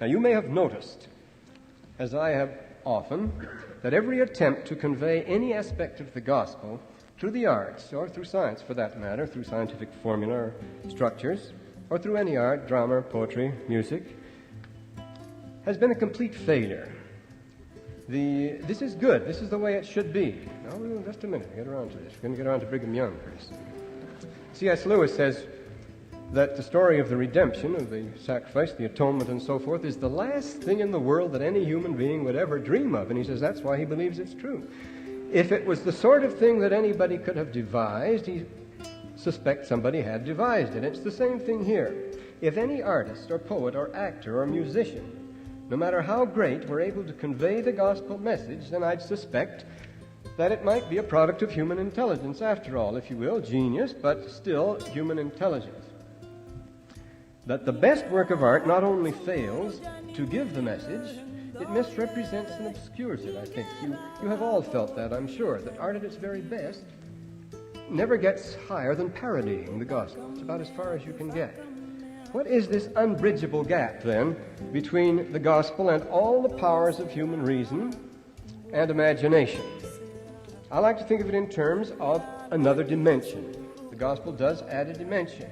Now, you may have noticed, as I have often, that every attempt to convey any aspect of the gospel through the arts, or through science for that matter, through scientific formula or structures, or through any art, drama, poetry, music, has been a complete failure. This is good. This is the way it should be. Now, just a minute. Get around to this. We're going to get around to Brigham Young first. C.S. Lewis says that the story of the redemption, of the sacrifice, the atonement, and so forth, is the last thing in the world that any human being would ever dream of. And he says that's why he believes it's true. If it was the sort of thing that anybody could have devised, he suspects somebody had devised it. It's the same thing here. If any artist or poet or actor or musician, no matter how great, were able to convey the gospel message, then I'd suspect that it might be a product of human intelligence after all, if you will, genius, but still human intelligence. That the best work of art not only fails to give the message, it misrepresents and obscures it, I think. You have all felt that, I'm sure, that art at its very best never gets higher than parodying the gospel. It's about as far as you can get. What is this unbridgeable gap, then, between the gospel and all the powers of human reason and imagination? I like to think of it in terms of another dimension. The gospel does add a dimension.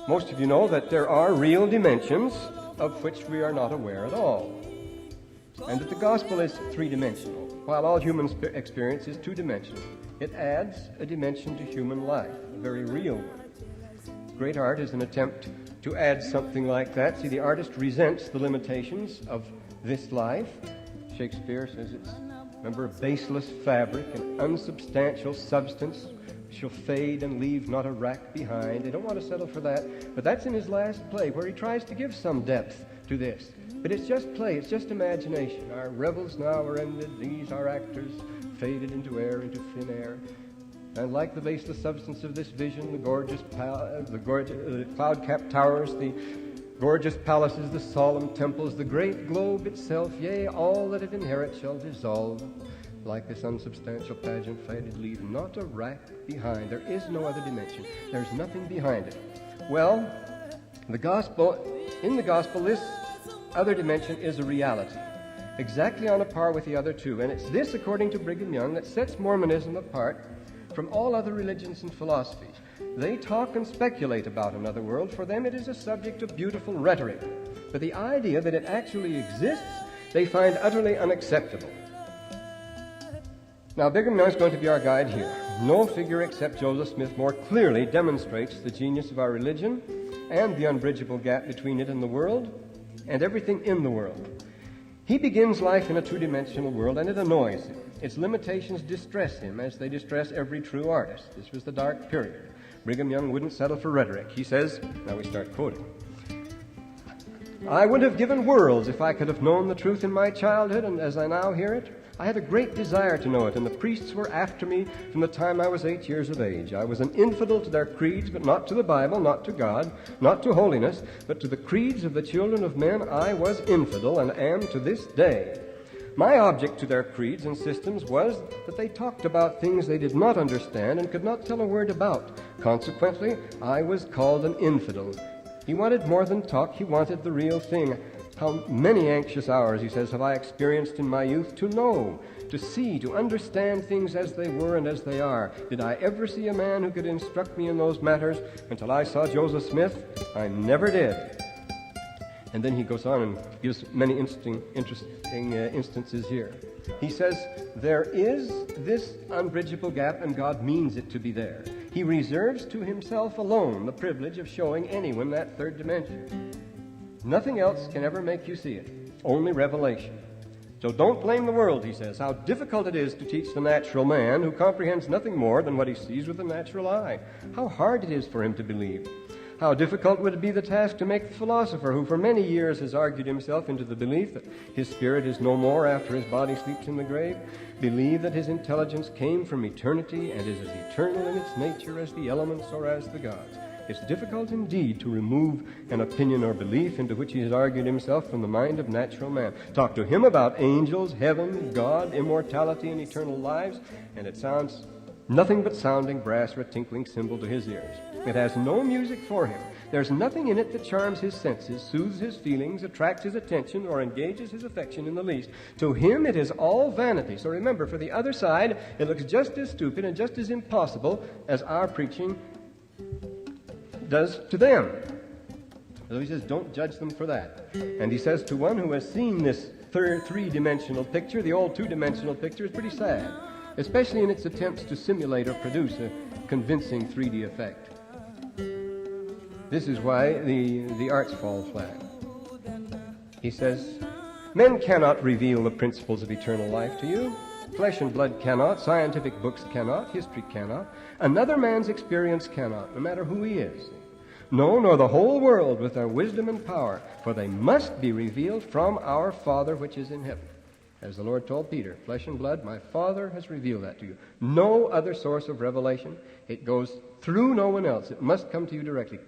Most of you know that there are real dimensions of which we are not aware at all, and that the gospel is three-dimensional, while all human experience is two-dimensional. It adds a dimension to human life, a very real one. Great art is an attempt to add something like that. See, the artist resents the limitations of this life. Shakespeare says it's, remember, a baseless fabric, an unsubstantial substance, shall fade and leave not a rack behind. They don't want to settle for that, but that's in his last play, where he tries to give some depth to this. But it's just play, it's just imagination. Our revels now are ended, these our actors faded into air, into thin air. And like the baseless substance of this vision, the cloud-capped towers, the gorgeous palaces, the solemn temples, the great globe itself, yea, all that it inherits shall dissolve. Like this unsubstantial pageant faded, leave not a rack behind. There is no other dimension. There's nothing behind it. Well, in the gospel, this other dimension is a reality, exactly on a par with the other two. And it's this, according to Brigham Young, that sets Mormonism apart from all other religions and philosophies. They talk and speculate about another world. For them, it is a subject of beautiful rhetoric. But the idea that it actually exists, they find utterly unacceptable. Now, Brigham Young is going to be our guide here. No figure except Joseph Smith more clearly demonstrates the genius of our religion and the unbridgeable gap between it and the world and everything in the world. He begins life in a two-dimensional world, and it annoys him. Its limitations distress him, as they distress every true artist. This was the dark period. Brigham Young wouldn't settle for rhetoric. He says, now we start quoting, "I would have given worlds if I could have known the truth in my childhood, and as I now hear it, I had a great desire to know it, and the priests were after me from the time I was 8 years of age. I was an infidel to their creeds, but not to the Bible, not to God, not to holiness, but to the creeds of the children of men I was infidel, and am to this day. My object to their creeds and systems was that they talked about things they did not understand and could not tell a word about. Consequently, I was called an infidel." He wanted more than talk. He wanted the real thing. How many anxious hours, he says, have I experienced in my youth to know, to see, to understand things as they were and as they are. Did I ever see a man who could instruct me in those matters until I saw Joseph Smith? I never did. And then he goes on and gives many interesting instances here. He says, there is this unbridgeable gap, and God means it to be there. He reserves to himself alone the privilege of showing anyone that third dimension. Nothing else can ever make you see it, only revelation. So don't blame the world, he says. How difficult it is to teach the natural man who comprehends nothing more than what he sees with the natural eye. How hard it is for him to believe. How difficult would it be the task to make the philosopher, who for many years has argued himself into the belief that his spirit is no more after his body sleeps in the grave, believe that his intelligence came from eternity and is as eternal in its nature as the elements or as the gods. It's difficult indeed to remove an opinion or belief into which he has argued himself from the mind of natural man. Talk to him about angels, heaven, God, immortality, and eternal lives, and it sounds Nothing but sounding brass or a tinkling cymbal to his ears. It has no music for him. There's nothing in it that charms his senses, soothes his feelings, attracts his attention, or engages his affection in the least. To him it is all vanity. So remember, for the other side, it looks just as stupid and just as impossible as our preaching does to them. So he says, don't judge them for that. And he says, to one who has seen this three-dimensional picture, the old two-dimensional picture is pretty sad, especially in its attempts to simulate or produce a convincing 3D effect. This is why the arts fall flat. He says, men cannot reveal the principles of eternal life to you. Flesh and blood cannot, scientific books cannot, history cannot, another man's experience cannot, no matter who he is. No, nor the whole world with their wisdom and power, for they must be revealed from our Father which is in heaven. As the Lord told Peter, flesh and blood, my Father has revealed that to you. No other source of revelation. It goes through no one else. It must come to you directly.